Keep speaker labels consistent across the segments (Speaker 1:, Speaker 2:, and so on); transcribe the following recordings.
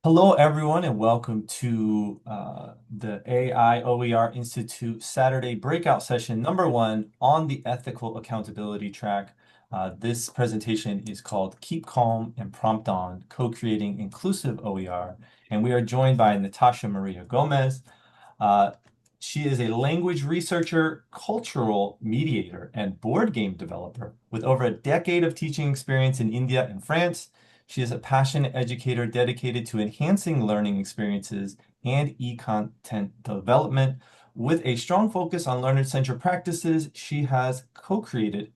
Speaker 1: Hello, everyone, and welcome to the AI OER Institute Saturday breakout session number one on the ethical accountability track. This presentation is called Keep Calm and Prompt On, Co-Creating Inclusive OER. And we are joined by Natasha Maria Gomes. Uh, she is a language researcher, cultural mediator, and board game developer with over a decade of teaching experience in India and France. She is a passionate educator dedicated to enhancing learning experiences and e-content development. With a strong focus on learner-centered practices, she has co-curated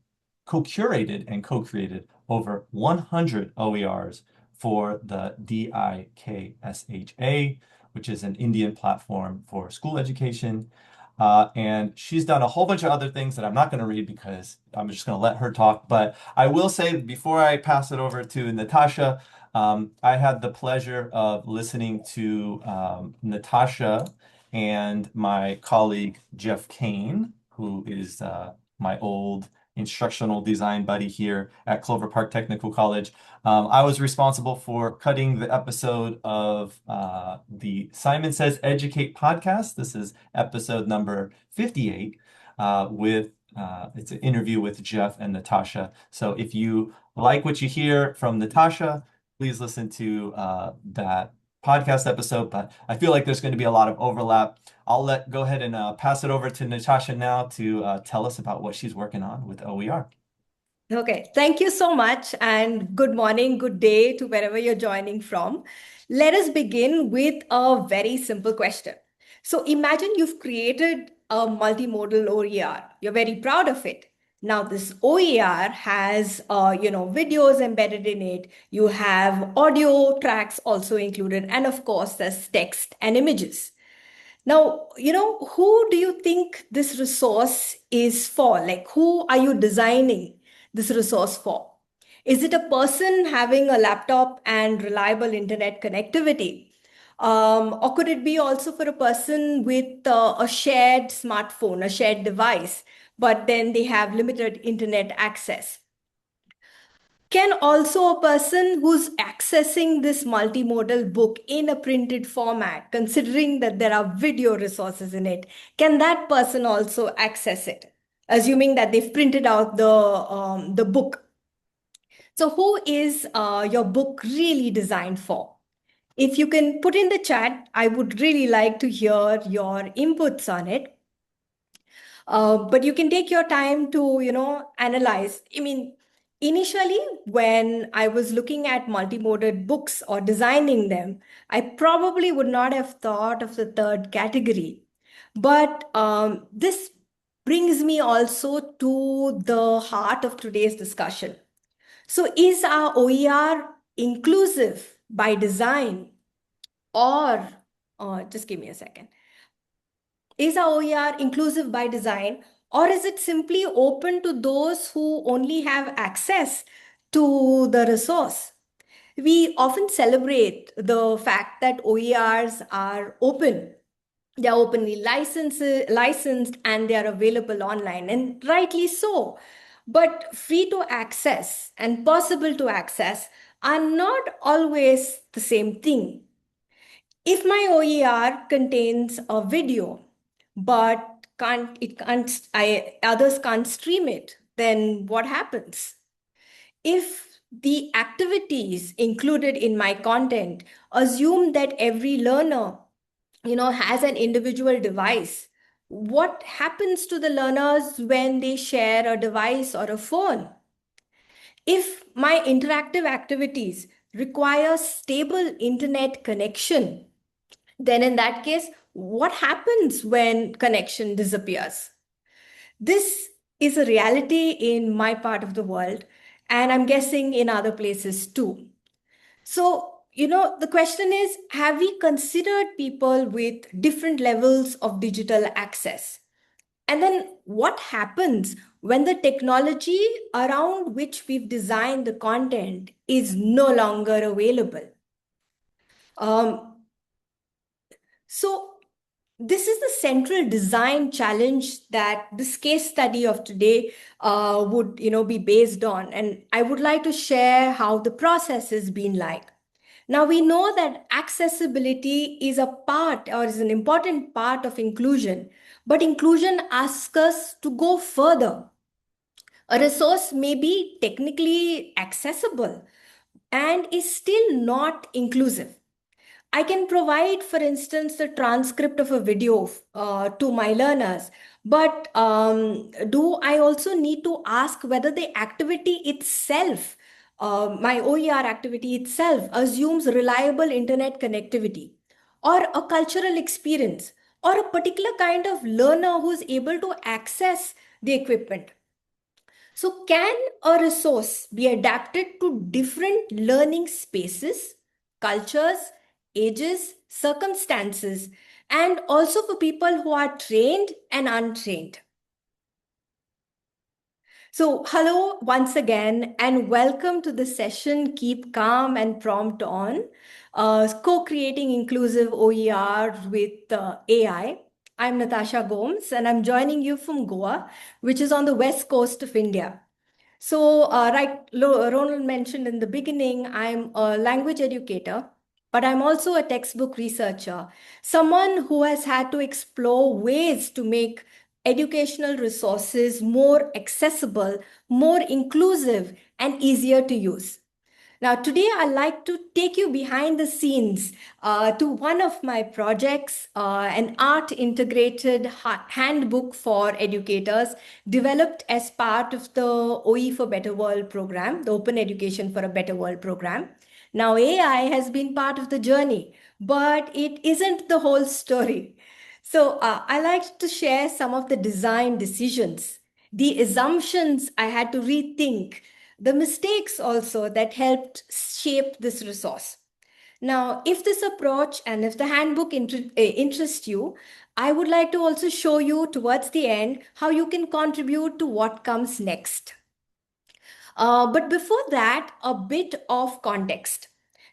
Speaker 1: and co-created over 100 OERs for the DIKSHA, which is an Indian platform for school education. And she's done a whole bunch of other things that I'm not going to read because I'm just going to let her talk. But I will say before I pass it over to Natasha, I had the pleasure of listening to Natasha and my colleague Jeff Kane, who is my old instructional design buddy here at Clover Park Technical College. I was responsible for cutting the episode of the Simon Says Educate podcast. This is episode number 58 with it's an interview with Jeff and Natasha. So if you like what you hear from Natasha, please listen to that podcast episode. But I feel like there's going to be a lot of overlap. I'll go ahead and pass it over to Natasha now to tell us about what she's working on with OER.
Speaker 2: Okay, thank you so much, and good morning, good day to wherever you're joining from. Let us begin with a very simple question. So imagine you've created a multimodal OER. You're very proud of it. Now this OER has, videos embedded in it. You have audio tracks also included, and of course, there's text and images. Now, who do you think this resource is for? Like, who are you designing this resource for? Is it a person having a laptop and reliable internet connectivity? Or could it be also for a person with a shared smartphone, a shared device, but then they have limited internet access? Can also a person who's accessing this multimodal book in a printed format, considering that there are video resources in it, can that person also access it, assuming that they've printed out the book? So, who is your book really designed for? If you can put in the chat, I would really like to hear your inputs on it. But you can take your time to, analyze. I mean, initially, when I was looking at multimodal books or designing them, I probably would not have thought of the third category. But this brings me also to the heart of today's discussion. So, is our OER inclusive by design, or just give me a second? Is our OER inclusive by design, or is it simply open to those who only have access to the resource? We often celebrate the fact that OERs are open. They're openly licensed and they are available online, and rightly so. But free to access and possible to access are not always the same thing. If my OER contains a video, but others can't stream it, then what happens? If the activities included in my content assume that every learner, has an individual device, what happens to the learners when they share a device or a phone? If my interactive activities require stable internet connection, then in that case, what happens when connection disappears? This is a reality in my part of the world, and I'm guessing in other places too. So, the question is, have we considered people with different levels of digital access? And then what happens when the technology around which we've designed the content is no longer available? Um, so this is the central design challenge that this case study of today would be based on, and I would like to share how the process has been like. Now, we know that accessibility is a part or is an important part of inclusion, but inclusion asks us to go further. A resource may be technically accessible and is still not inclusive. I can provide, for instance, the transcript of a video to my learners, but do I also need to ask whether the activity itself, my OER activity itself, assumes reliable internet connectivity, or a cultural experience, or a particular kind of learner who's able to access the equipment? So, can a resource be adapted to different learning spaces, cultures, ages, circumstances, and also for people who are trained and untrained? So, hello once again, and welcome to the session Keep Calm and Prompt On, co creating inclusive OER with AI. I'm Natasha Gomes, and I'm joining you from Goa, which is on the west coast of India. So, Ronald mentioned in the beginning, I'm a language educator, but I'm also a textbook researcher, someone who has had to explore ways to make educational resources more accessible, more inclusive, and easier to use. Now, today I'd like to take you behind the scenes to one of my projects, an art integrated handbook for educators developed as part of the OE for Better World program, the Open Education for a Better World program. Now, AI has been part of the journey, but it isn't the whole story. So, I like to share some of the design decisions, the assumptions I had to rethink, the mistakes also that helped shape this resource. Now, if this approach and if the handbook interests you, I would like to also show you towards the end how you can contribute to what comes next. But before that, a bit of context.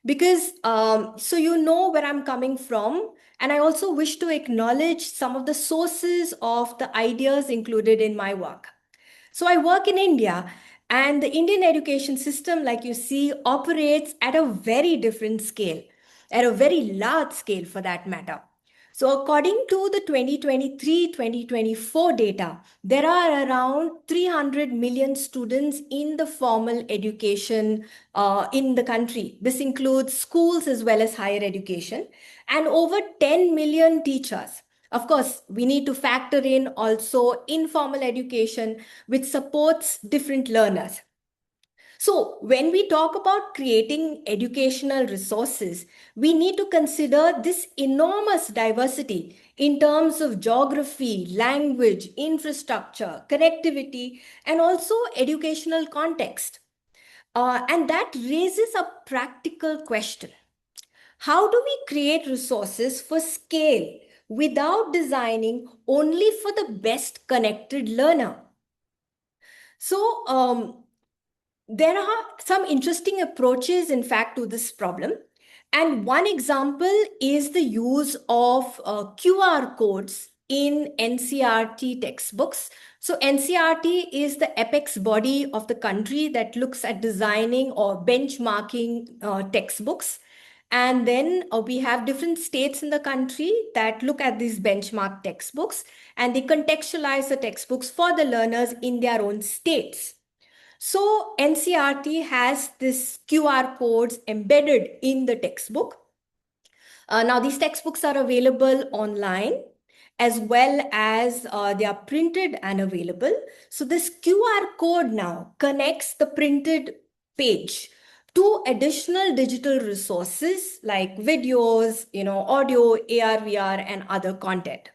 Speaker 2: Because so you know where I'm coming from, and I also wish to acknowledge some of the sources of the ideas included in my work. So I work in India, and the Indian education system, like you see, operates at a very different scale, at a very large scale for that matter. So, according to the 2023-2024 data, there are around 300 million students in the formal education in the country. This includes schools as well as higher education, and over 10 million teachers. Of course, we need to factor in also informal education, which supports different learners. So, when we talk about creating educational resources, we need to consider this enormous diversity in terms of geography, language, infrastructure, connectivity, and also educational context. And that raises a practical question. How do we create resources for scale without designing only for the best connected learner? So, there are some interesting approaches, in fact, to this problem. And one example is the use of QR codes in NCRT textbooks. So, NCRT is the apex body of the country that looks at designing or benchmarking textbooks. And then we have different states in the country that look at these benchmark textbooks and they contextualize the textbooks for the learners in their own states. So NCRT has this QR codes embedded in the textbook. Now these textbooks are available online as well as they are printed and available. So this QR code now connects the printed page to additional digital resources like videos, audio, AR, VR, and other content.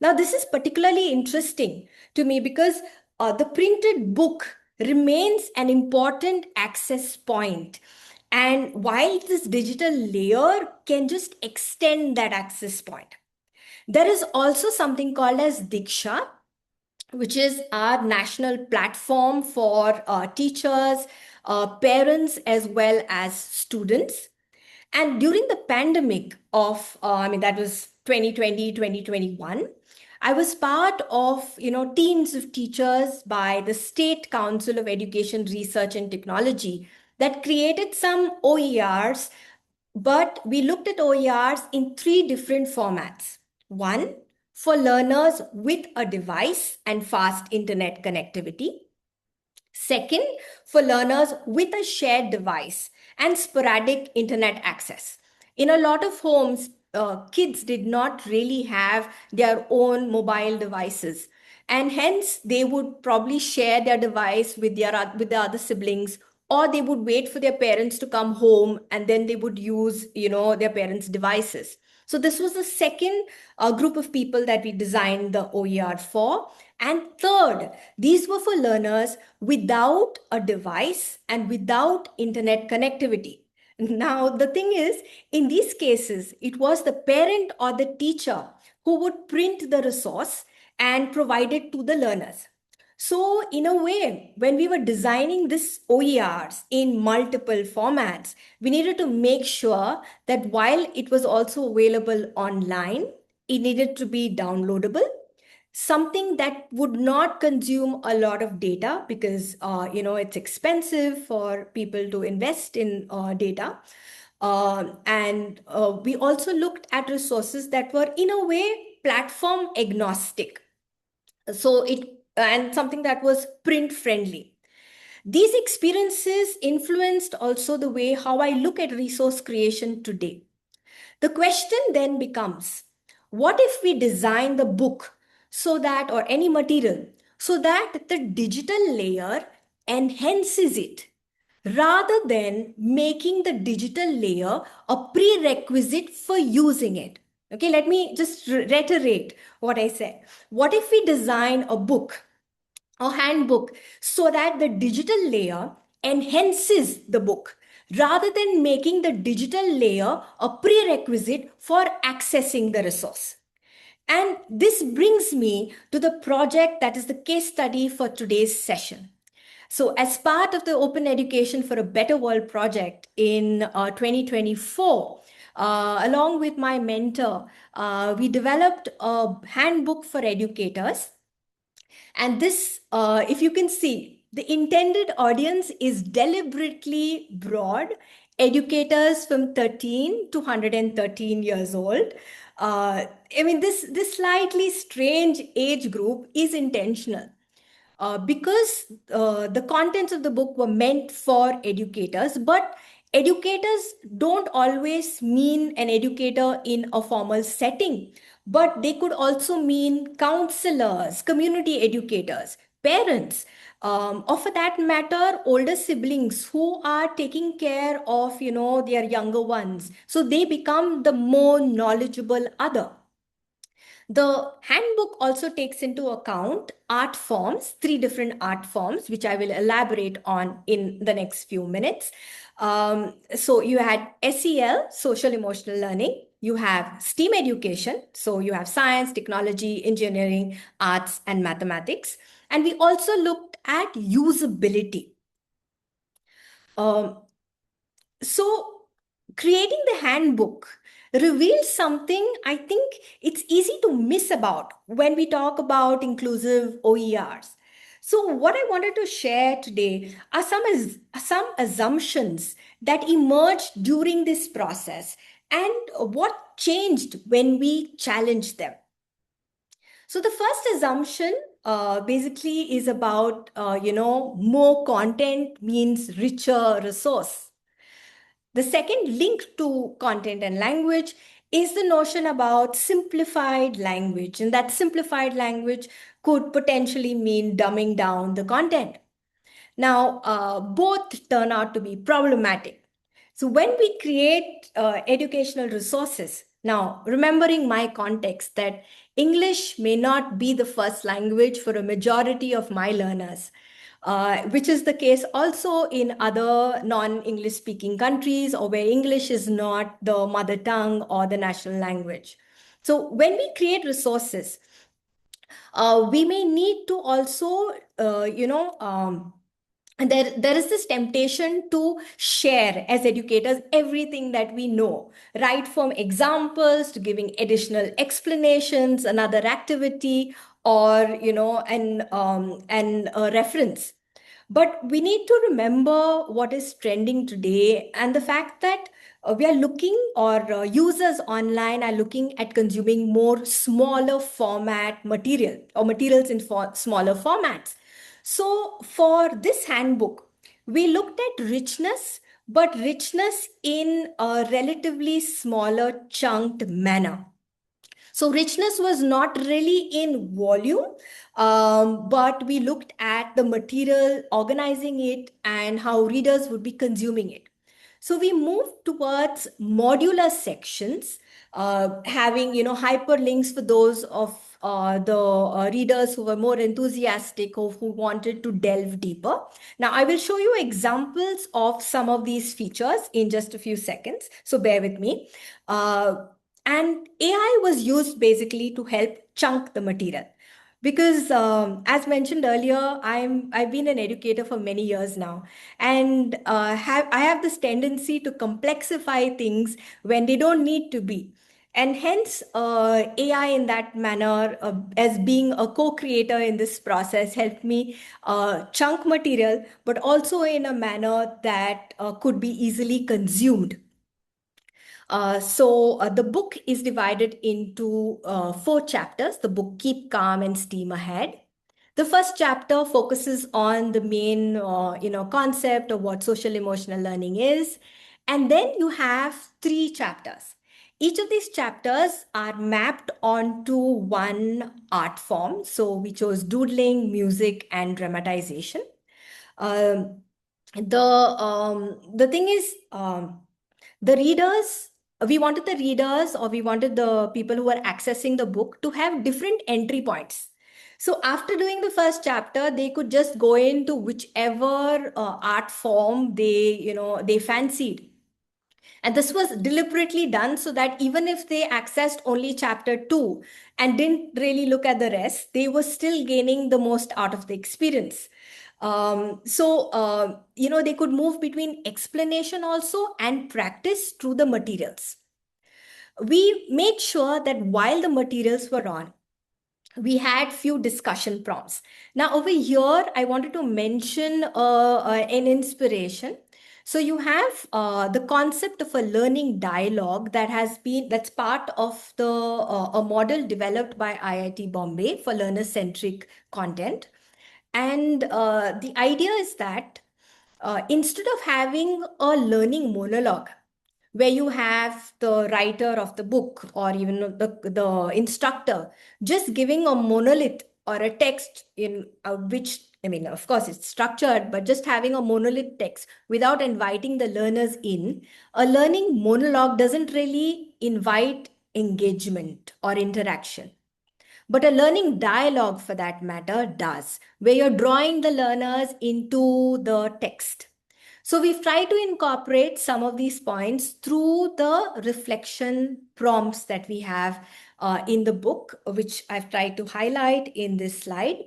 Speaker 2: Now, this is particularly interesting to me because the printed book remains an important access point. And while this digital layer can just extend that access point, there is also something called as Diksha, which is our national platform for teachers, parents, as well as students. And during the pandemic of, that was 2020, 2021, I was part of, teams of teachers by the State Council of Education Research and Technology that created some OERs But we looked at OERs in three different formats. One, for learners with a device and fast internet connectivity. Second, for learners with a shared device and sporadic internet access. In a lot of homes, kids did not really have their own mobile devices. And hence, they would probably share their device with with the other siblings, or they would wait for their parents to come home and then they would use, their parents' devices. So this was the second group of people that we designed the OER for. And third, these were for learners without a device and without internet connectivity. Now, the thing is, in these cases, it was the parent or the teacher who would print the resource and provide it to the learners. So, in a way, when we were designing this OERs in multiple formats, we needed to make sure that while it was also available online, it needed to be downloadable, something that would not consume a lot of data because it's expensive for people to invest in data. And we also looked at resources that were in a way platform agnostic, so it and something that was print friendly. These experiences influenced also the way how I look at resource creation today. The question then becomes, what if we design the book so that, or any material, so that the digital layer enhances it rather than making the digital layer a prerequisite for using it? Okay, let me just reiterate what I said. What if we design a book or handbook so that the digital layer enhances the book rather than making the digital layer a prerequisite for accessing the resource? And this brings me to the project that is the case study for today's session. So, as part of the Open Education for a Better World project in 2024, along with my mentor, we developed a handbook for educators. And this, if you can see, the intended audience is deliberately broad, educators from 13 to 113 years old. This slightly strange age group is intentional because the contents of the book were meant for educators, but educators don't always mean an educator in a formal setting, but they could also mean counselors, community educators, parents, or for that matter, older siblings who are taking care of, their younger ones. So they become the more knowledgeable other. The handbook also takes into account art forms, three different art forms, which I will elaborate on in the next few minutes. So you had SEL, social emotional learning. You have STEAM education. So you have science, technology, engineering, arts, and mathematics. And we also looked at usability. Um, so creating the handbook reveals something I think it's easy to miss about when we talk about inclusive OERs. So what I wanted to share today are some assumptions that emerged during this process and what changed when we challenged them. So the first assumption basically is about more content means richer resource. The second link to content and language is the notion about simplified language, and that simplified language could potentially mean dumbing down the content. Now, both turn out to be problematic. So, when we create educational resources, now remembering my context that English may not be the first language for a majority of my learners, which is the case also in other non-English speaking countries or where English is not the mother tongue or the national language. So when we create resources, we may need to also, and there is this temptation to share as educators everything that we know, right from examples to giving additional explanations, another activity, or and a reference. But we need to remember what is trending today and the fact that we are looking, or users online are looking at consuming more smaller format material or materials in smaller formats. So for this handbook, we looked at richness, but richness in a relatively smaller chunked manner. So richness was not really in volume, but we looked at the material, organizing it, and how readers would be consuming it. So we moved towards modular sections, having hyperlinks for those of the readers who were more enthusiastic or who wanted to delve deeper. Now I will show you examples of some of these features in just a few seconds. So bear with me. And AI was used basically to help chunk the material. Because as mentioned earlier, I've been an educator for many years now, and I have this tendency to complexify things when they don't need to be. And hence, AI in that manner, as being a co-creator in this process, helped me chunk material, but also in a manner that could be easily consumed. So the book is divided into 4 chapters. The book Keep Calm and Steam Ahead. The first chapter focuses on the main, concept of what social emotional learning is. And then you have 3 chapters. Each of these chapters are mapped onto one art form. So we chose doodling, music, and dramatization. Um, the thing is, the readers, we wanted the readers, or we wanted the people who were accessing the book to have different entry points. So after doing the first chapter, they could just go into whichever art form they fancied. And this was deliberately done so that even if they accessed only chapter 2 and didn't really look at the rest, they were still gaining the most out of the experience. They could move between explanation also and practice through the materials. We made sure that while the materials were on, we had few discussion prompts. Now over here, I wanted to mention an inspiration. So you have the concept of a learning dialogue that's part of the a model developed by IIT Bombay for learner-centric content. And the idea is that instead of having a learning monologue, where you have the writer of the book or even the instructor just giving a monolith or a text in which, I mean, of course, it's structured, but just having a monolith text without inviting the learners in, a learning monologue doesn't really invite engagement or interaction. But a learning dialogue, for that matter, does, where you're drawing the learners into the text. So we've tried to incorporate some of these points through the reflection prompts that we have in the book, which I've tried to highlight in this slide.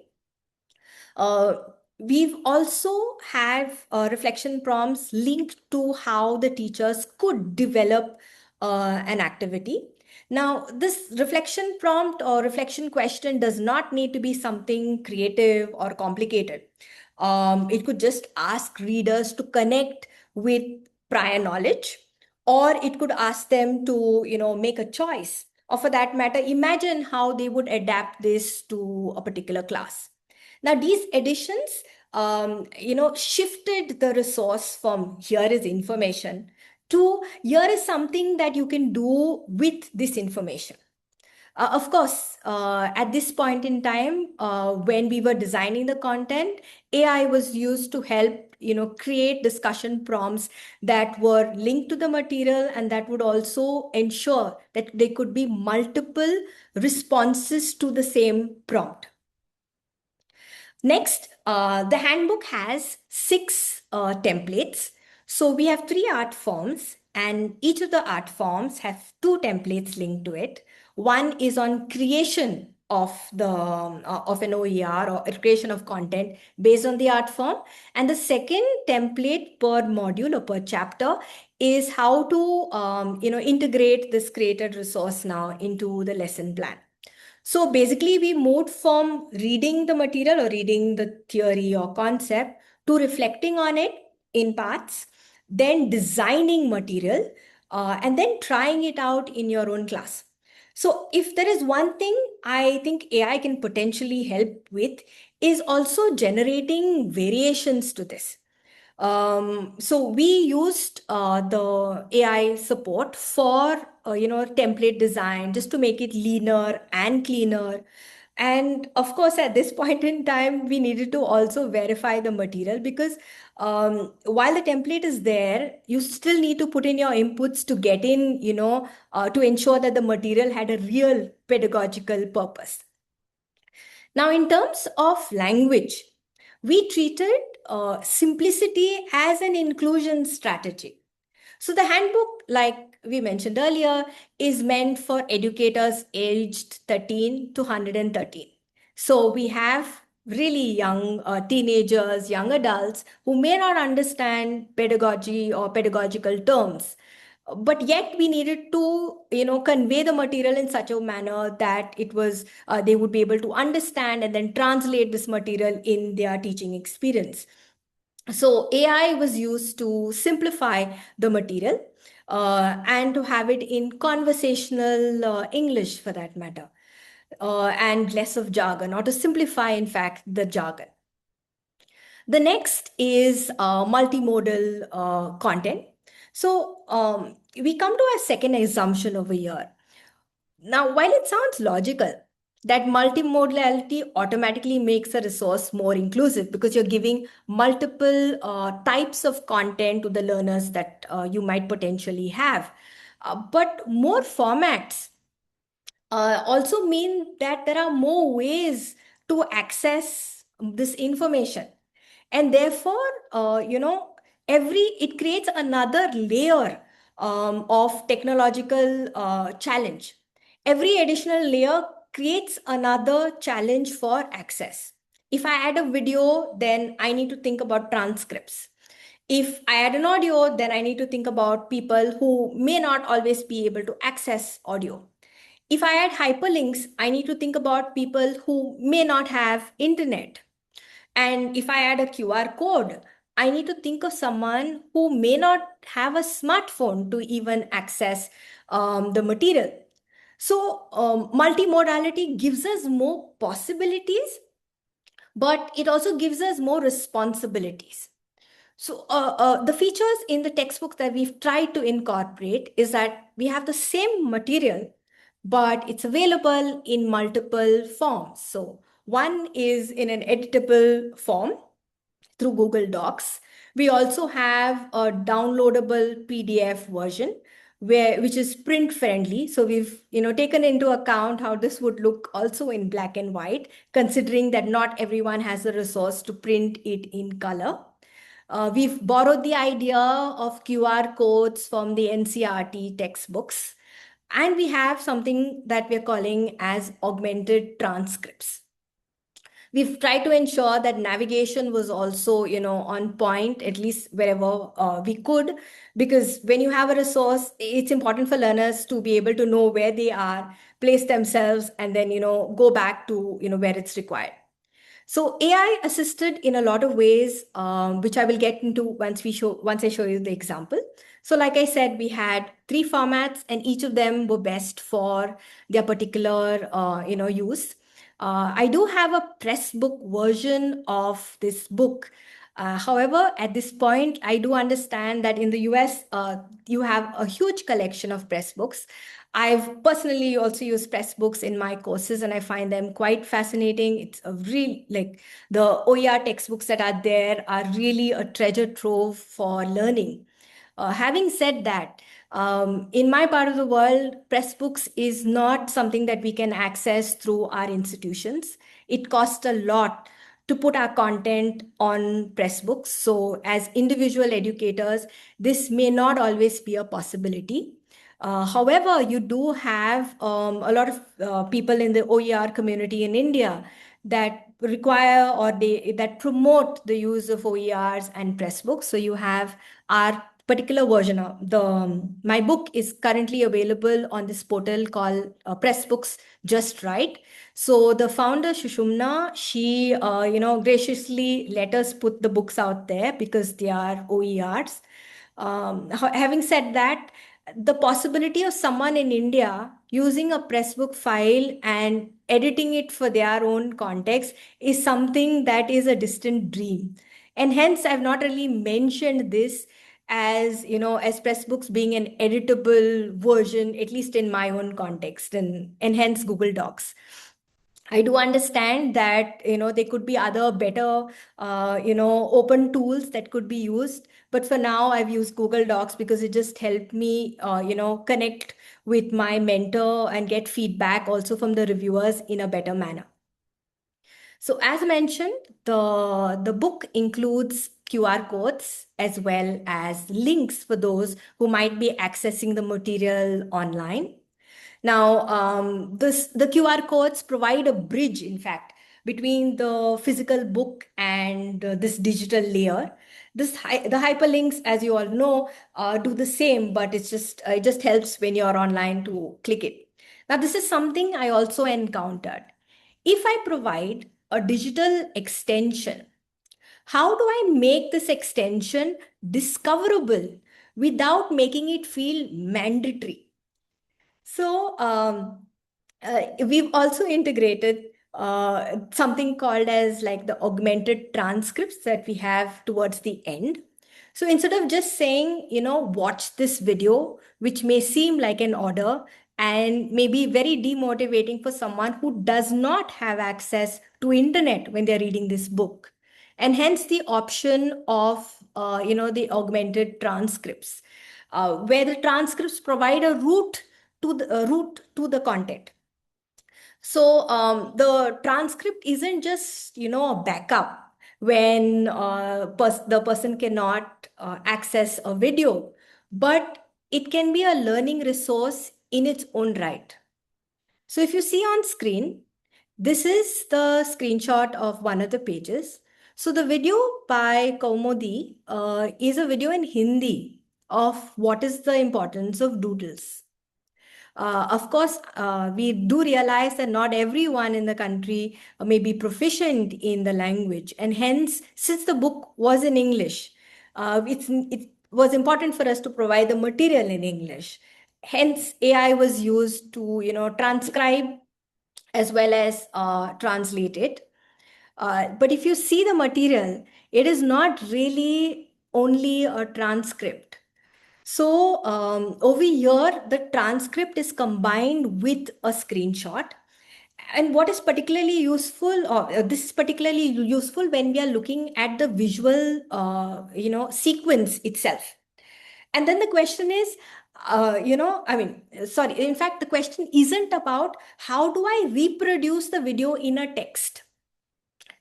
Speaker 2: Uh, we've also have reflection prompts linked to how the teachers could develop an activity. Now, this reflection prompt or reflection question does not need to be something creative or complicated. It could just ask readers to connect with prior knowledge, or it could ask them to, make a choice. Or for that matter, imagine how they would adapt this to a particular class. Now, these additions, shifted the resource from here is information to here is something that you can do with this information. Of course, at this point in time, when we were designing the content, AI was used to help, create discussion prompts that were linked to the material, and that would also ensure that there could be multiple responses to the same prompt. Next, the handbook has 6 templates. So we have 3 art forms, and each of the art forms have 2 templates linked to it. One is on creation of of an OER or creation of content based on the art form, and the second template per module or per chapter is how to integrate this created resource now into the lesson plan. So basically, we moved from reading the material or reading the theory or concept to reflecting on it in parts, then designing material, and then trying it out in your own class. So if there is one thing I think AI can potentially help with, is also generating variations to this. So we used the AI support for template design, just to make it leaner and cleaner. And of course, at this point in time, we needed to also verify the material, because while the template is there, you still need to put in your inputs to get in, to ensure that the material had a real pedagogical purpose. Now, in terms of language, we treated simplicity as an inclusion strategy. So, the handbook, like we mentioned earlier, is meant for educators aged 13 to 113. So, we have really young teenagers, young adults who may not understand pedagogy or pedagogical terms, but yet we needed to convey the material in such a manner that it was they would be able to understand and then translate this material in their teaching experience. So AI was used to simplify the material, and to have it in conversational English, for that matter, and less of jargon, or to simplify in fact the jargon. The next is multimodal content. So we come to a second assumption over here. Now, while it sounds logical that multimodality automatically makes a resource more inclusive, because you're giving multiple types of content to the learners that you might potentially have, but more formats also mean that there are more ways to access this information. And therefore, every it creates another layer of technological challenge. Every additional layer creates another challenge for access. If I add a video, then I need to think about transcripts. If I add an audio, then I need to think about people who may not always be able to access audio. If I add hyperlinks, I need to think about people who may not have internet. And if I add a QR code, I need to think of someone who may not have a smartphone to even access the material. So, multimodality gives us more possibilities, but it also gives us more responsibilities. So, the features in the textbook that we've tried to incorporate is that we have the same material, but it's available in multiple forms. So, one is in an editable form through Google Docs. We also have a downloadable PDF version which is print friendly. So we've taken into account how this would look also in black and white, considering that not everyone has the resource to print it in color. We've borrowed the idea of QR codes from the NCRT textbooks, and we have something that we're calling as augmented transcripts. We've tried to ensure that navigation was also on point, at least wherever we could, because when you have a resource, it's important for learners to be able to know where they are, place themselves, and then go back to where it's required. So AI assisted in a lot of ways, which I will get into once I show you the example. So, like I said, we had three formats, and each of them were best for their particular use. I do have a press book version of this book. However, at this point, I do understand that in the US, you have a huge collection of press books. I've personally also used press books in my courses, and I find them quite fascinating. It's a real, like, the OER textbooks that are there are really a treasure trove for learning. Having said that, in my part of the world, press books is not something that we can access through our institutions. It costs a lot to put our content on press books. So, as individual educators, this may not always be a possibility. However, you do have a lot of people in the OER community in India that require, or that promote the use of OERs and press books. So you have our particular version of my book is currently available on this portal called Pressbooks Just Right. So the founder Shushumna, she graciously let us put the books out there because they are OERs. Having said that, the possibility of someone in India using a Pressbook file and editing it for their own context is something that is a distant dream. And hence, I've not really mentioned this as, as Pressbooks being an editable version, at least in my own context, and hence Google Docs. I do understand that there could be other better open tools that could be used, but for now I've used Google Docs because it just helped me connect with my mentor and get feedback also from the reviewers in a better manner. So as mentioned, the book includes QR codes as well as links for those who might be accessing the material online. Now, the QR codes provide a bridge, in fact, between the physical book and this digital layer. The hyperlinks, as you all know, do the same, but it just helps when you're online to click it. Now, this is something I also encountered. If I provide a digital extension, how do I make this extension discoverable without making it feel mandatory? So we've also integrated something called as like the augmented transcripts that we have towards the end. So instead of just saying, watch this video, which may seem like an order and may be very demotivating for someone who does not have access to internet when they're reading this book. And hence the option of, the augmented transcripts, where the transcripts provide a route to the content. So the transcript isn't just a backup when the person cannot access a video, but it can be a learning resource in its own right. So if you see on screen, this is the screenshot of one of the pages. So the video by Kaumudi is a video in Hindi of what is the importance of doodles. Of course, we do realize that not everyone in the country may be proficient in the language. And hence, since the book was in English, it was important for us to provide the material in English. Hence, AI was used to, transcribe as well as translate it. But if you see the material, it is not really only a transcript. So over here, the transcript is combined with a screenshot. And what is particularly useful, or this is particularly useful when we are looking at the visual, sequence itself. And then the question is, sorry, in fact, the question isn't about how do I reproduce the video in a text.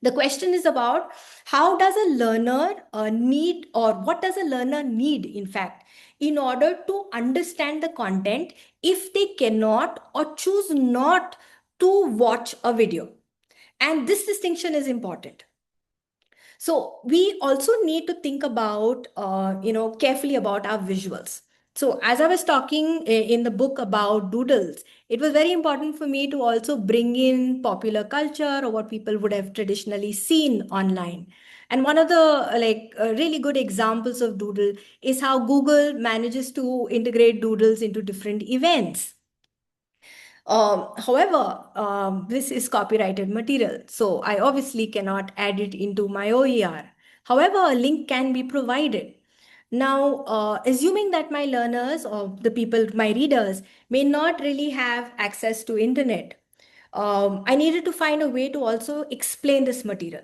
Speaker 2: The question is about how does a learner need, or what does a learner need, in fact, in order to understand the content if they cannot or choose not to watch a video. And this distinction is important. So we also need to think about, carefully about our visuals. So as I was talking in the book about doodles, it was very important for me to also bring in popular culture or what people would have traditionally seen online. And one of the really good examples of doodle is how Google manages to integrate doodles into different events. However, this is copyrighted material, so I obviously cannot add it into my OER. However, a link can be provided. Now, assuming that my learners or the people, my readers, may not really have access to internet, I needed to find a way to also explain this material.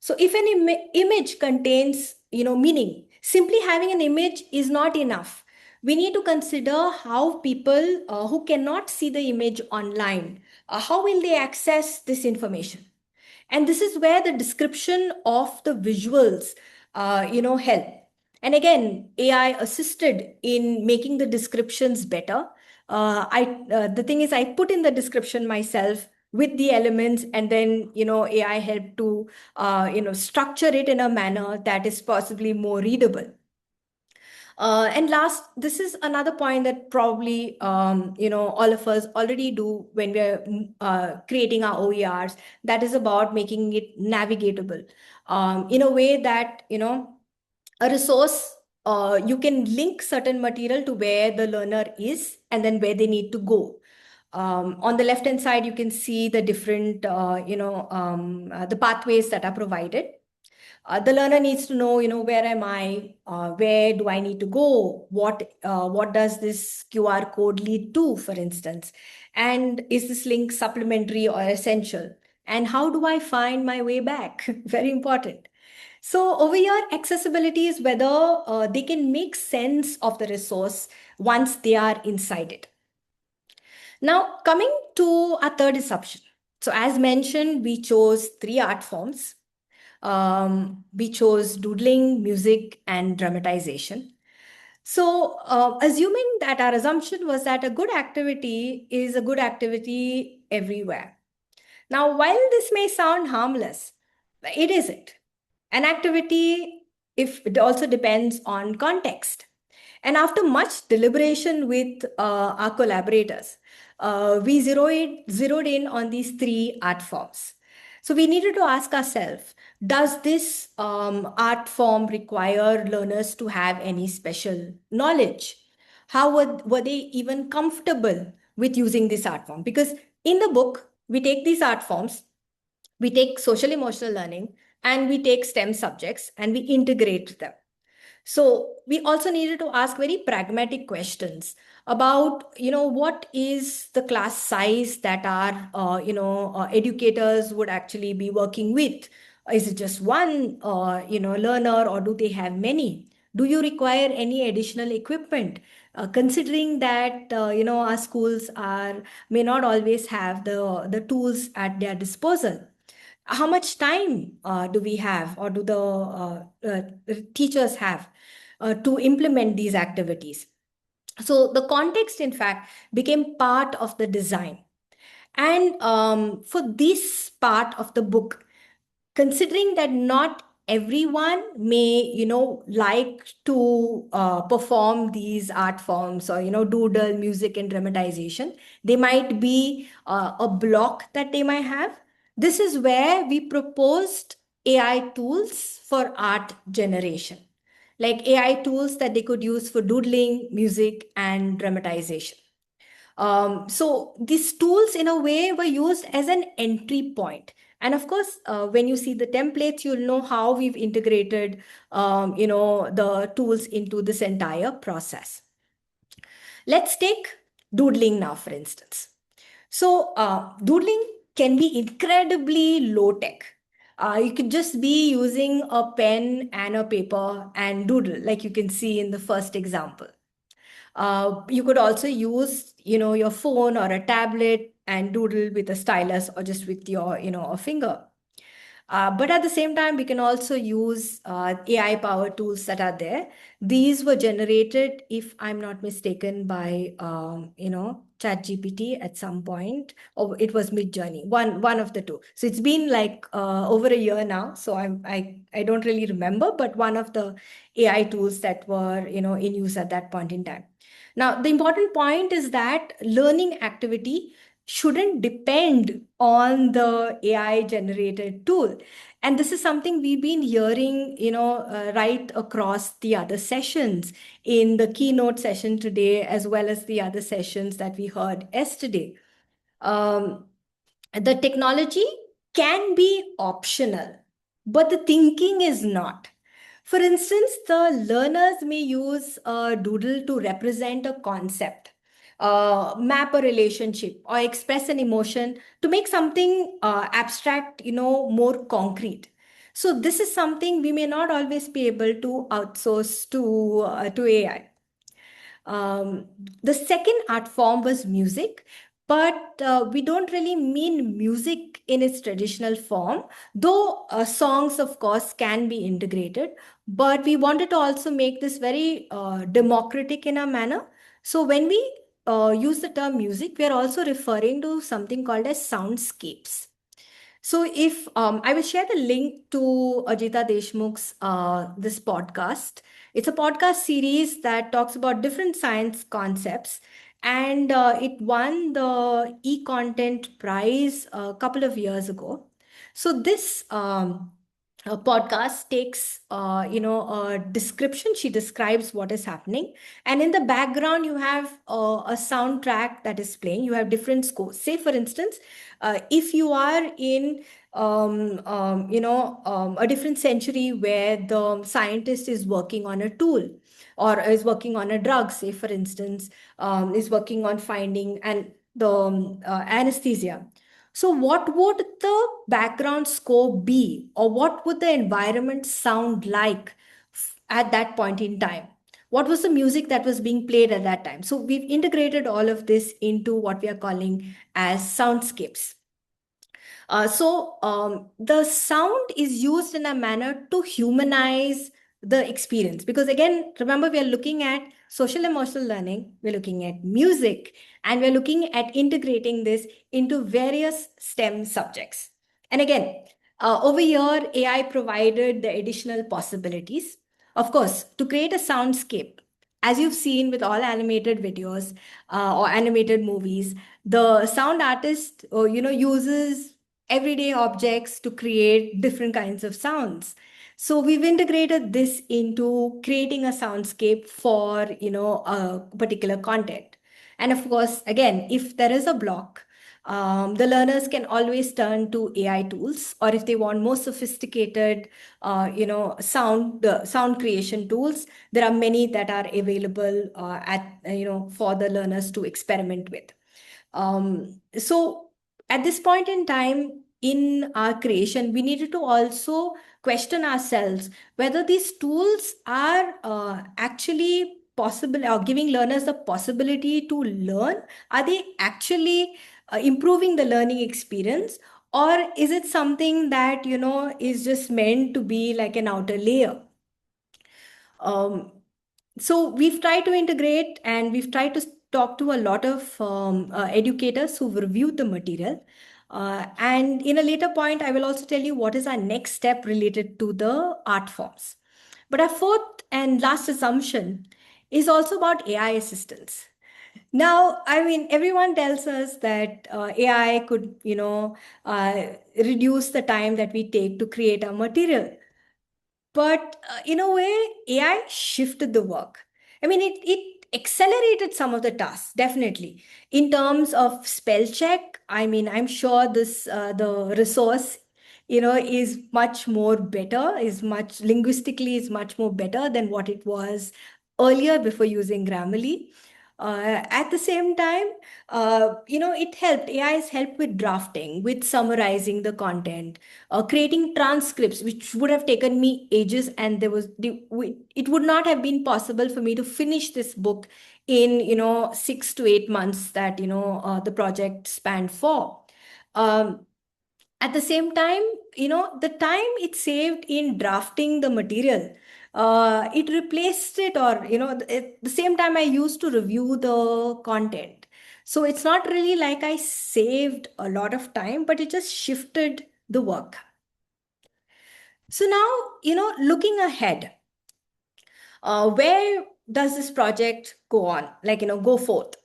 Speaker 2: So if an image contains, meaning, simply having an image is not enough. We need to consider how people who cannot see the image online, how will they access this information? And this is where the description of the visuals, help. And again, AI assisted in making the descriptions better. The thing is, I put in the description myself with the elements, and then AI helped to structure it in a manner that is possibly more readable. And last, this is another point that probably all of us already do when we're creating our OERs. That is about making it navigatable in a way that a resource You can link certain material to where the learner is and then where they need to go. On the left hand side, you can see the different, the pathways that are provided. The learner needs to know, where am I? Where do I need to go? What does this QR code lead to, for instance? And is this link supplementary or essential? And how do I find my way back? Very important. So over here, accessibility is whether they can make sense of the resource once they are inside it. Now, coming to our third assumption. So as mentioned, we chose three art forms. We chose doodling, music, and dramatization. So, assuming that our assumption was that a good activity is a good activity everywhere. Now, while this may sound harmless, it isn't. An activity, if it also depends on context. And after much deliberation with our collaborators, we zeroed in on these three art forms. So we needed to ask ourselves, does this art form require learners to have any special knowledge? How were they even comfortable with using this art form? Because in the book, we take these art forms, we take social emotional learning, and we take STEM subjects and we integrate them. So we also needed to ask very pragmatic questions about, what is the class size that our, educators would actually be working with? Is it just one, learner, or do they have many? Do you require any additional equipment? Considering that, our schools may not always have the tools at their disposal. How much time do we have, or do the teachers have to implement these activities? So the context, in fact, became part of the design. And for this part of the book, considering that not everyone may like to perform these art forms, or doodle, music, and dramatization, they might be a block that they might have. This is where we proposed AI tools for art generation, like AI tools that they could use for doodling, music, and dramatization. So these tools, in a way, were used as an entry point. And of course, when you see the templates, you'll know how we've integrated, the tools into this entire process. Let's take doodling now, for instance. So doodling can be incredibly low tech. You could just be using a pen and a paper and doodle, like you can see in the first example. You could also use, your phone or a tablet and doodle with a stylus or just with your, a finger. But at the same time, we can also use AI powered tools that are there. These were generated, if I'm not mistaken, by ChatGPT at some point, or it was Midjourney, one of the two. So it's been like over a year now. So I don't really remember, but one of the AI tools that were in use at that point in time. Now, the important point is that learning activity shouldn't depend on the AI generated tool. And this is something we've been hearing, right across the other sessions, in the keynote session today, as well as the other sessions that we heard yesterday. Um, the technology can be optional, but the thinking is not. For instance, the learners may use a doodle to represent a concept, map a relationship, or express an emotion to make something abstract, more concrete. So this is something we may not always be able to outsource to AI. Um, the second art form was music, but we don't really mean music in its traditional form, though songs, of course, can be integrated. But we wanted to also make this very democratic in a manner. So when we use the term music, we are also referring to something called as soundscapes. So if I will share the link to Ajita Deshmukh's this podcast. It's a podcast series that talks about different science concepts, and it won the e-content prize a couple of years ago. So this a podcast takes a description. She describes what is happening, and in the background you have a soundtrack that is playing. You have different scores. Say for instance, if you are in a different century where the scientist is working on a tool or is working on a drug, say for instance, is working on finding and the anesthesia. So, what would the background score be, or what would the environment sound like at that point in time? What was the music that was being played at that time? So, we've integrated all of this into what we are calling as soundscapes. The sound is used in a manner to humanize the experience, because again, remember, we are looking at social emotional learning, we're looking at music, and we're looking at integrating this into various STEM subjects. And again, over here, AI provided the additional possibilities. Of course, to create a soundscape, as you've seen with all animated videos or animated movies, the sound artist uses everyday objects to create different kinds of sounds. So we've integrated this into creating a soundscape for a particular content. And of course, again, if there is a block, the learners can always turn to AI tools, or if they want more sophisticated, sound creation tools, there are many that are available for the learners to experiment with. So at this point in time in our creation, we needed to also question ourselves whether these tools are actually possible or giving learners the possibility to learn. Are they actually improving the learning experience? Or is it something that, is just meant to be like an outer layer? Um, so we've tried to integrate, and we've tried to talk to a lot of educators who've reviewed the material. And in a later point, I will also tell you what is our next step related to the art forms. But our fourth and last assumption is also about AI assistance. Now, I mean, everyone tells us that AI could, reduce the time that we take to create a material. But in a way, AI shifted the work. I mean, it accelerated some of the tasks, definitely. In terms of spell check, I mean, I'm sure the resource, is much more better, is much linguistically is much more better than what it was earlier before using Grammarly. At the same time, it helped. AI has helped with drafting, with summarizing the content, creating transcripts, which would have taken me ages, and it would not have been possible for me to finish this book in 6 to 8 months that the project spanned for. Um, at the same time, the time it saved in drafting the material, it replaced it, or at the same time I used to review the content. So it's not really like I saved a lot of time, but it just shifted the work. So now, looking ahead, where does this project go on? Like, go forth.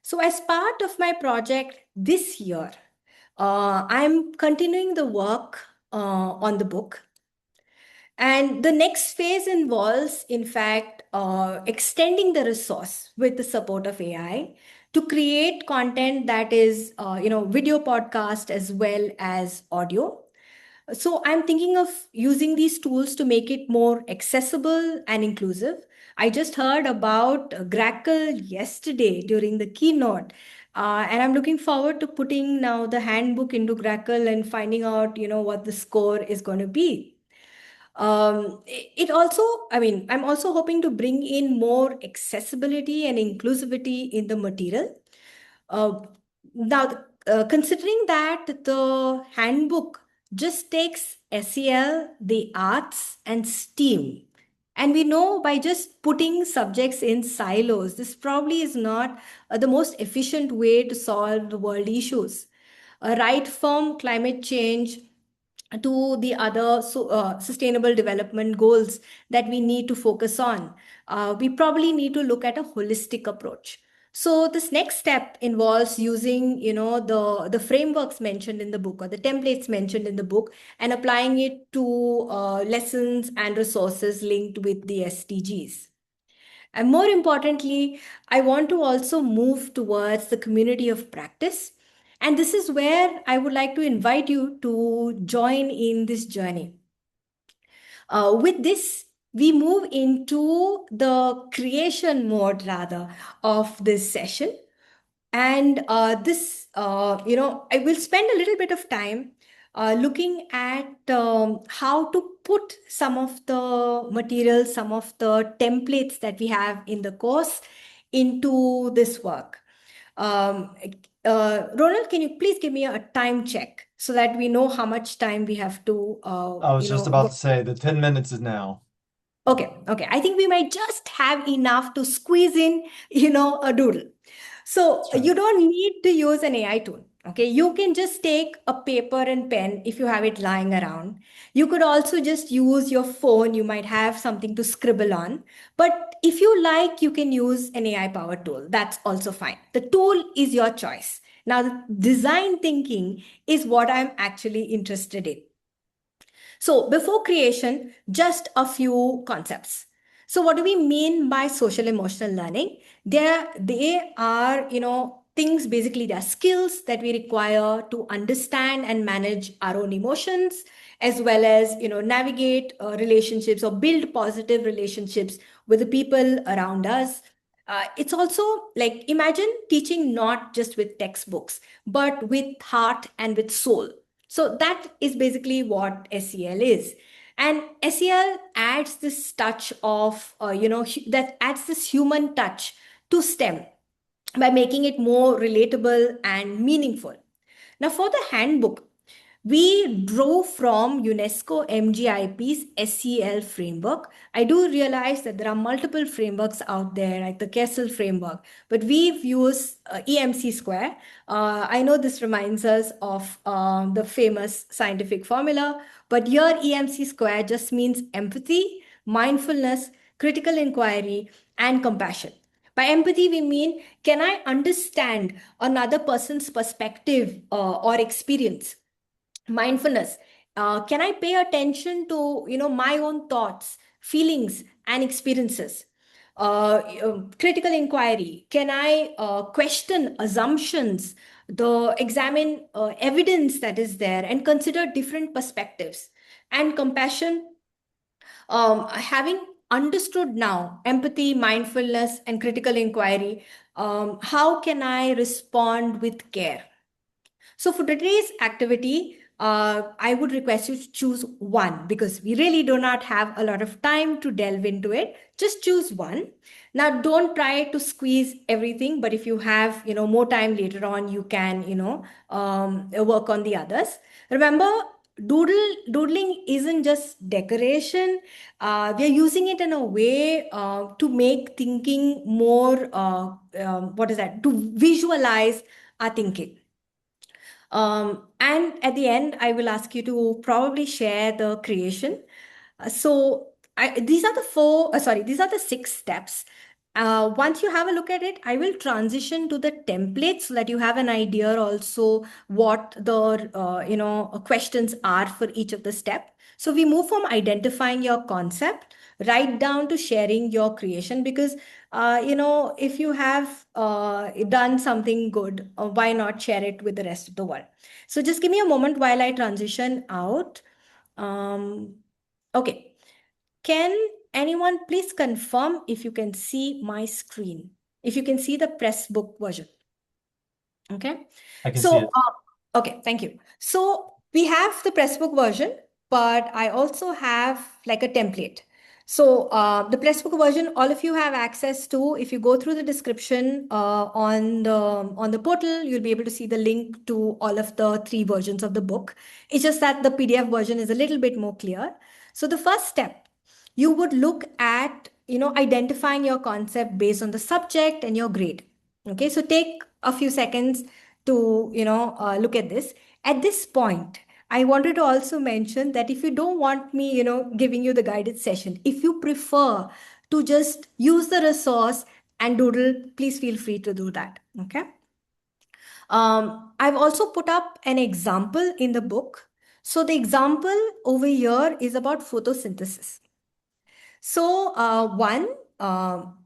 Speaker 2: So, as part of my project this year, I'm continuing the work on the book. And the next phase involves, in fact, extending the resource with the support of AI to create content that is, video podcast as well as audio. So I'm thinking of using these tools to make it more accessible and inclusive. I just heard about Grackle yesterday during the keynote. And I'm looking forward to putting now the handbook into Grackle and finding out, what the score is going to be. It also, I mean, I'm also hoping to bring in more accessibility and inclusivity in the material. Uh, Considering that the handbook just takes SEL, the arts, and STEAM, and we know by just putting subjects in silos, this probably is not the most efficient way to solve the world issues. Right from climate change to the other sustainable development goals that we need to focus on, we probably need to look at a holistic approach. So this next step involves using, the frameworks mentioned in the book or the templates mentioned in the book and applying it to lessons and resources linked with the SDGs. And more importantly, I want to also move towards the community of practice. And this is where I would like to invite you to join in this journey. With this, we move into the creation mode rather of this session. And I will spend a little bit of time looking at how to put some of the materials, some of the templates that we have in the course into this work. Um, Ronald, can you please give me a time check so that we know how much time we have to,
Speaker 1: I was just about to say the 10 minutes is now.
Speaker 2: Okay. I think we might just have enough to squeeze in, a doodle. So
Speaker 1: That's right.
Speaker 2: you don't need to use an AI tool. Okay, you can just take a paper and pen if you have it lying around. You could also just use your phone. You might have something to scribble on. But if you like, you can use an AI powered tool. That's also fine. The tool is your choice. Now, the design thinking is what I'm actually interested in. So before creation, just a few concepts. So what do we mean by social emotional learning? They are, things basically they're skills that we require to understand and manage our own emotions, as well as, navigate relationships or build positive relationships with the people around us. It's also like imagine teaching not just with textbooks, but with heart and with soul. So that is basically what SEL is. And SEL adds this touch of, that adds this human touch to STEM by making it more relatable and meaningful. Now, for the handbook, we drew from UNESCO MGIP's SEL framework. I do realize that there are multiple frameworks out there, like the Kessel framework, but we've used EMC square. I know this reminds us of the famous scientific formula, but here EMC square just means empathy, mindfulness, critical inquiry, and compassion. By empathy, we mean can I understand another person's perspective or experience? Mindfulness, can I pay attention to my own thoughts, feelings, and experiences? Critical inquiry, can I question assumptions, the examine evidence that is there and consider different perspectives? And compassion, having understood now empathy, mindfulness, and critical inquiry, how can I respond with care? So for today's activity, I would request you to choose one because we really do not have a lot of time to delve into it. Just choose one. Now, don't try to squeeze everything, but if you have, more time later on, you can, work on the others. Remember, doodling isn't just decoration. We are using it in a way to make thinking more, what is that? To visualize our thinking. And at the end, I will ask you to probably share the creation. These are the these are the six steps. Once you have a look at it, I will transition to the template so that you have an idea also what the questions are for each of the step. So we move from identifying your concept right down to sharing your creation because if you have done something good, why not share it with the rest of the world? So just give me a moment while I transition out. Um, okay. Can anyone please confirm if you can see my screen? If you can see the Pressbook version. Okay.
Speaker 1: I can see
Speaker 2: So,
Speaker 1: it.
Speaker 2: okay, thank you. So we have the Pressbook version, but I also have like a template. So the Pressbook version, all of you have access to. If you go through the description on the portal, you'll be able to see the link to all of the three versions of the book. It's just that the PDF version is a little bit more clear. So the first step, you would look at identifying your concept based on the subject and your grade. Okay, so take a few seconds to look at this. At this point, I wanted to also mention that if you don't want me giving you the guided session, if you prefer to just use the resource and doodle, please feel free to do that. Okay. I've also put up an example in the book. So the example over here is about photosynthesis. So one,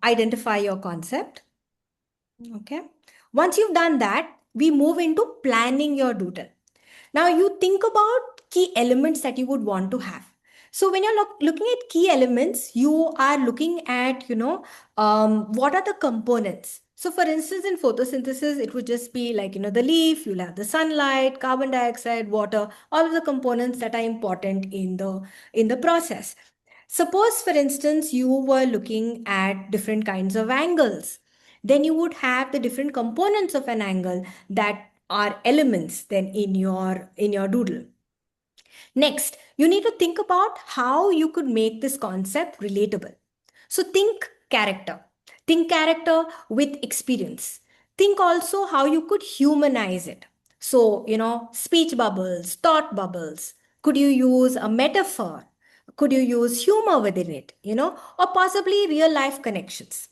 Speaker 2: identify your concept. Okay. Once you've done that, we move into planning your doodle. Now you think about key elements that you would want to have. So when you're looking at key elements, you are looking at, what are the components. So for instance, in photosynthesis, it would just be like, the leaf, you'll have the sunlight, carbon dioxide, water, all of the components that are important in the process. Suppose, for instance, you were looking at different kinds of angles. Then you would have the different components of an angle that are elements then in your doodle. Next, you need to think about how you could make this concept relatable. So think character. Think character with experience. Think also how you could humanize it. So, speech bubbles, thought bubbles. Could you use a metaphor? Could you use humor within it, or possibly real life connections?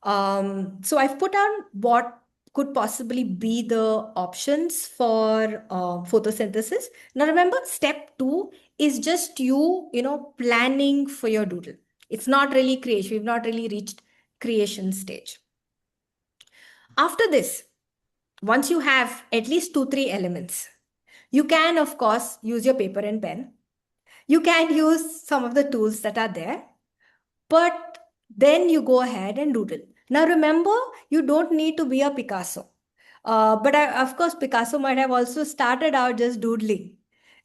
Speaker 2: So I've put on what could possibly be the options for photosynthesis. Now remember, step two is just planning for your doodle. It's not really creation. We've not really reached creation stage. After this, once you have at least two, three elements, you can, of course, use your paper and pen. You can use some of the tools that are there. But then you go ahead and doodle. Now remember, you don't need to be a Picasso. Of course, Picasso might have also started out just doodling.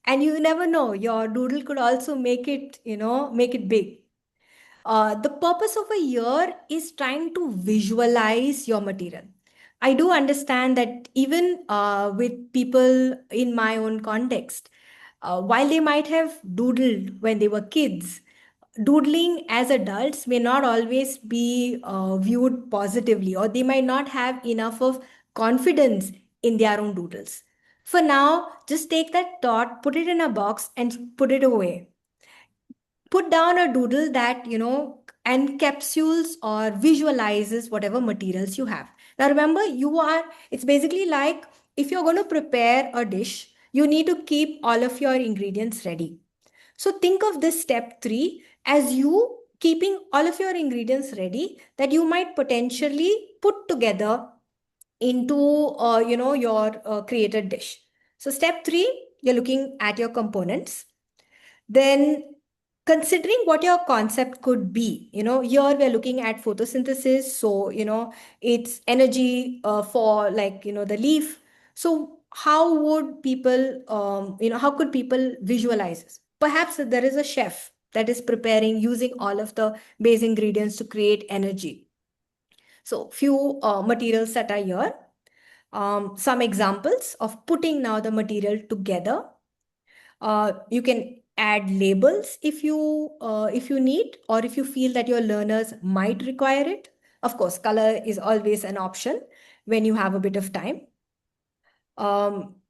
Speaker 2: And you never know, your doodle could also make it big. The purpose of a year is trying to visualize your material. I do understand that even with people in my own context, while they might have doodled when they were kids, doodling as adults may not always be viewed positively, or they might not have enough of confidence in their own doodles. For now, just take that thought, put it in a box, and put it away. Put down a doodle that encapsulates or visualizes whatever materials you have. Now remember, it's basically like if you're going to prepare a dish, you need to keep all of your ingredients ready. So think of this step 3 as you keeping all of your ingredients ready that you might potentially put together into your created dish. So step 3, you're looking at your components. Then considering what your concept could be, here we're looking at photosynthesis. So, it's energy for like, the leaf. So how would people, how could people visualize this? Perhaps there is a chef that is preparing using all of the base ingredients to create energy. So few materials that are here. Some examples of putting now the material together. You can add labels if you need, or if you feel that your learners might require it. Of course, color is always an option when you have a bit of time.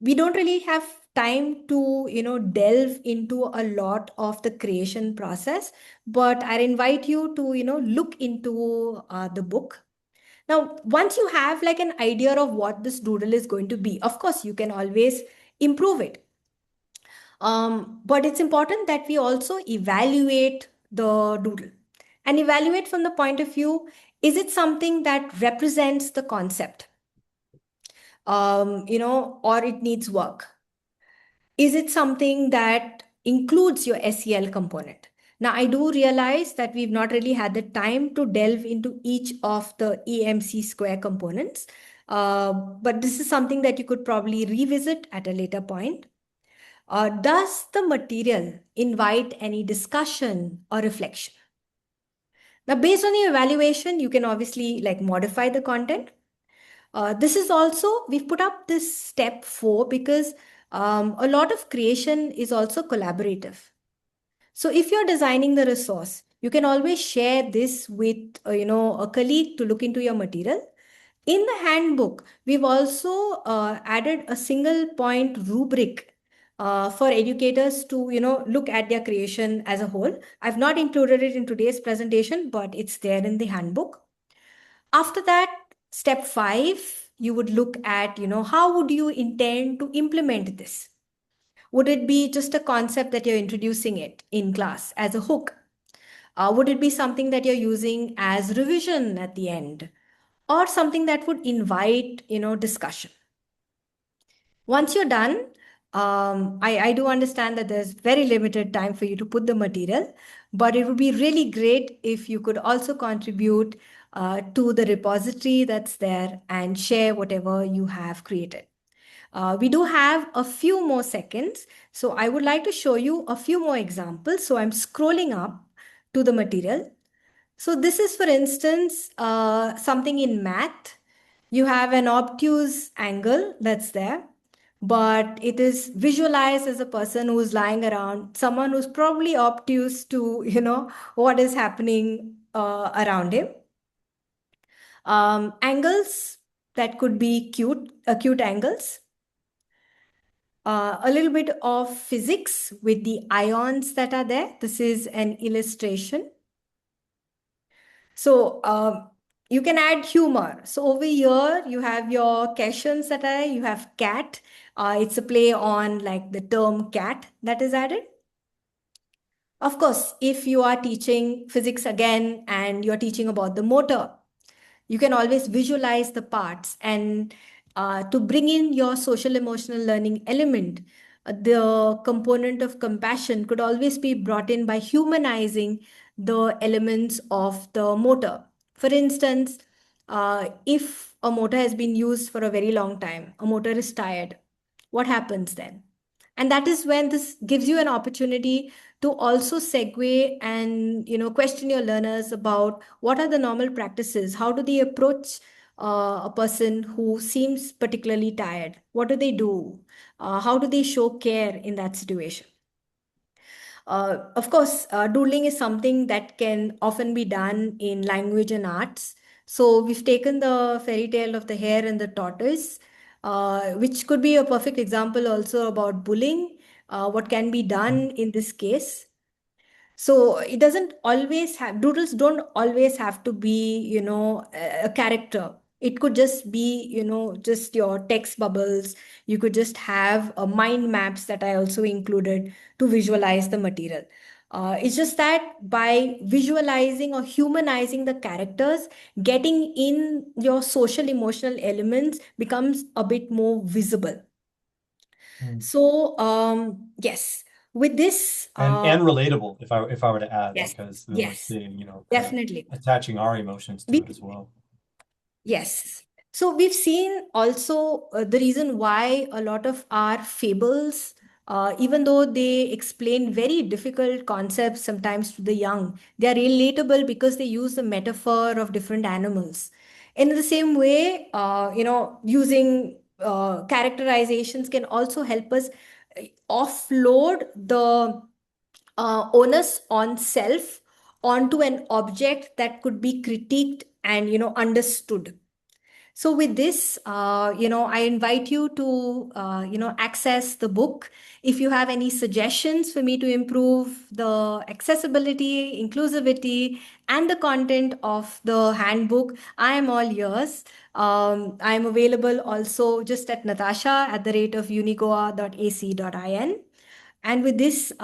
Speaker 2: We don't really have time to delve into a lot of the creation process, but I invite you to look into the book. Now, once you have like an idea of what this doodle is going to be, of course, you can always improve it. But it's important that we also evaluate the doodle and evaluate from the point of view, is it something that represents the concept? Or it needs work. Is it something that includes your SEL component? Now, I do realize that we've not really had the time to delve into each of the EMC square components, but this is something that you could probably revisit at a later point. Does the material invite any discussion or reflection? Now, based on your evaluation, you can obviously like modify the content. This is also, we've put up this step 4 because a lot of creation is also collaborative. So if you're designing the resource, you can always share this with a colleague to look into your material. In the handbook, we've also added a single point rubric for educators to look at their creation as a whole. I've not included it in today's presentation, but it's there in the handbook. After that, step 5, you would look at, how would you intend to implement this? Would it be just a concept that you're introducing it in class as a hook? Would it be something that you're using as revision at the end, or something that would invite, discussion? Once you're done, I do understand that there's very limited time for you to put the material, but it would be really great if you could also contribute to the repository that's there and share whatever you have created. We do have a few more seconds, so I would like to show you a few more examples. So I'm scrolling up to the material. So this is, for instance, something in math. You have an obtuse angle that's there, but it is visualized as a person who's lying around, someone who's probably obtuse to, what is happening around him. Angles that could be acute angles. A little bit of physics with the ions that are there. This is an illustration. So you can add humor. So over here, you have your questions that are, you have cat. It's a play on like the term cat that is added. Of course, if you are teaching physics again and you're teaching about the motor, you can always visualize the parts, and to bring in your social emotional learning element, the component of compassion could always be brought in by humanizing the elements of the motor. For instance, if a motor has been used for a very long time, a motor is tired, what happens then? And that is when this gives you an opportunity to also segue and question your learners about what are the normal practices, how do they approach a person who seems particularly tired, what do they do, how do they show care in that situation. Of course, doodling is something that can often be done in language and arts. So we've taken the fairy tale of the hare and the tortoise, which could be a perfect example also about bullying, what can be done in this case. So it doesn't always have, doodles don't always have to be, a character. It could just be, just your text bubbles. You could just have mind maps that I also included to visualize the material. It's just that by visualizing or humanizing the characters, getting in your social emotional elements becomes a bit more visible.
Speaker 1: Mm.
Speaker 2: So, yes, with this,
Speaker 1: And relatable, if I were to add,
Speaker 2: yes,
Speaker 1: because then we're
Speaker 2: yes.
Speaker 1: seeing, kind of
Speaker 2: Definitely.
Speaker 1: attaching our emotions to it
Speaker 2: We,
Speaker 1: as well.
Speaker 2: yes. So we've seen also the reason why a lot of our fables, even though they explain very difficult concepts sometimes to the young, they are relatable because they use the metaphor of different animals. In the same way, using characterizations can also help us offload the onus on self onto an object that could be critiqued and understood. So with this, I invite you to access the book. If you have any suggestions for me to improve the accessibility, inclusivity, and the content of the handbook, I am all yours. I am available also just at Natasha at the rate of unigoa.ac.in. And with this, if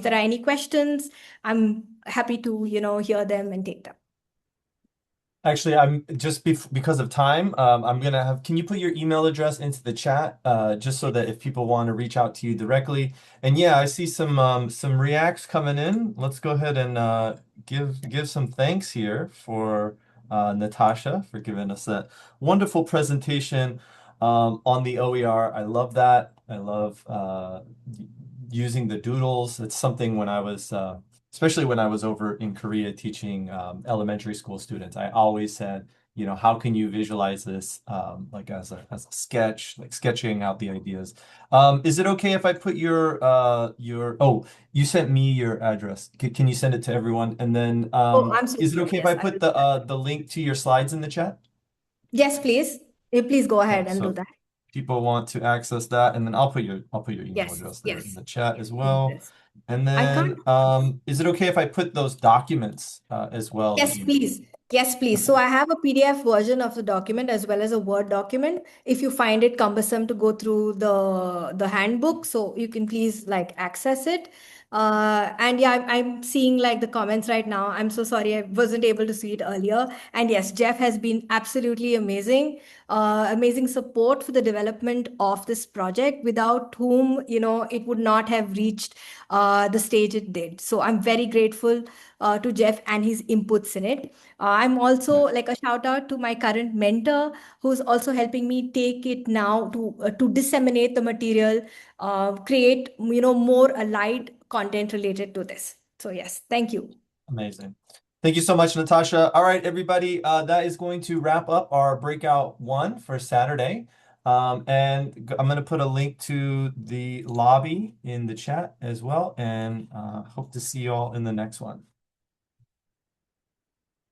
Speaker 2: there are any questions, I'm happy to, hear them and take them.
Speaker 1: Actually, I'm just because of time, I'm gonna have, can you put your email address into the chat, just so that if people want to reach out to you directly. And yeah, I see some reacts coming in. Let's go ahead and give some thanks here for Natasha for giving us that wonderful presentation on the OER. I love that. I love using the doodles. It's something when I was especially when I was over in Korea teaching elementary school students, I always said, how can you visualize this like as a sketch, like sketching out the ideas. Is it okay if I put oh, you sent me your address. Can you send it to everyone? And then
Speaker 2: Oh, I'm so
Speaker 1: is it
Speaker 2: sorry.
Speaker 1: okay if
Speaker 2: Yes,
Speaker 1: I
Speaker 2: I will
Speaker 1: put
Speaker 2: do that.
Speaker 1: the link to your slides in the chat?
Speaker 2: Yes, please. Please go
Speaker 1: Okay,
Speaker 2: ahead and do
Speaker 1: so
Speaker 2: that.
Speaker 1: people want to access that, and then I'll put your email
Speaker 2: Yes,
Speaker 1: address there in
Speaker 2: yes.
Speaker 1: the chat as well.
Speaker 2: Yes.
Speaker 1: And
Speaker 2: I can't.
Speaker 1: then is it okay if I put those documents as well that
Speaker 2: Yes,
Speaker 1: you
Speaker 2: please. Yes, please. So I have a PDF version of the document as well as a Word document. If you find it cumbersome to go through the handbook, so you can please like access it. And yeah, I'm seeing like the comments right now. I'm so sorry I wasn't able to see it earlier. And yes, Jeff has been absolutely amazing, amazing support for the development of this project, without whom, it would not have reached the stage it did. So I'm very grateful to Jeff and his inputs in it. I'm also like a shout out to my current mentor who's also helping me take it now to disseminate the material, create more allied content related to this. So yes, thank you.
Speaker 1: Amazing. Thank you so much, Natasha. All right, everybody, that is going to wrap up our breakout one for Saturday. I'm going to put a link to the lobby in the chat as well, and hope to see you all in the next one.